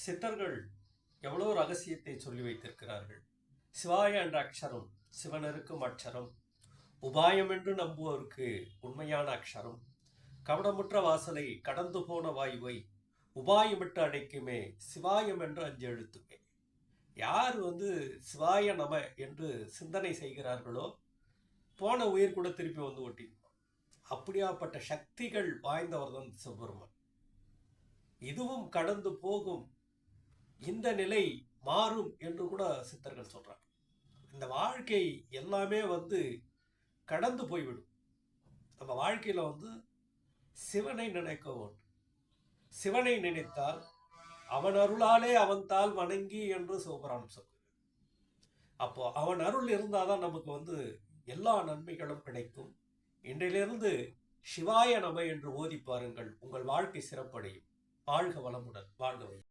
சித்தர்கள் எவ்வளோ ரகசியத்தை சொல்லி வைத்திருக்கிறார்கள். சிவாய என்ற அக்ஷரம் சிவனருக்கும் அக்ஷரம், உபாயம் என்று நம்புவோருக்கு உண்மையான அக்ஷரம், கவனமுற்ற வாசலை கடந்து போன வாயுவை உபாயமிட்டு அடைக்குமே சிவாயம் என்று 5 எழுத்துமே. யார் சிவாய நம என்று சிந்தனை செய்கிறார்களோ போன உயிர் கூட திருப்பி ஒட்டி, அப்படியாப்பட்ட சக்திகள் வாய்ந்தவர் தான் சிவபெருமான். இதுவும் கடந்து போகும், இந்த நிலை மாறும் என்று கூட சித்தர்கள் சொல்றாங்க. இந்த வாழ்க்கை எல்லாமே கடந்து போய்விடும். நம்ம வாழ்க்கையில சிவனை நினைக்க வேண்டும். சிவனை நினைத்தால் அவன் அருளாலே அவன் தாள் வணங்கி என்று சிவபுராணம் சொல்லுது. அப்போ அவன் அருள் இருந்தாதான் நமக்கு எல்லா நன்மைகளும் கிடைக்கும். இன்றிலிருந்து சிவாய நம என்று ஓதி பாருங்கள். உங்கள் வாழ்க்கை சிறப்படையும். வாழ்க வளமுடன். வாழ்க வளமுடன்.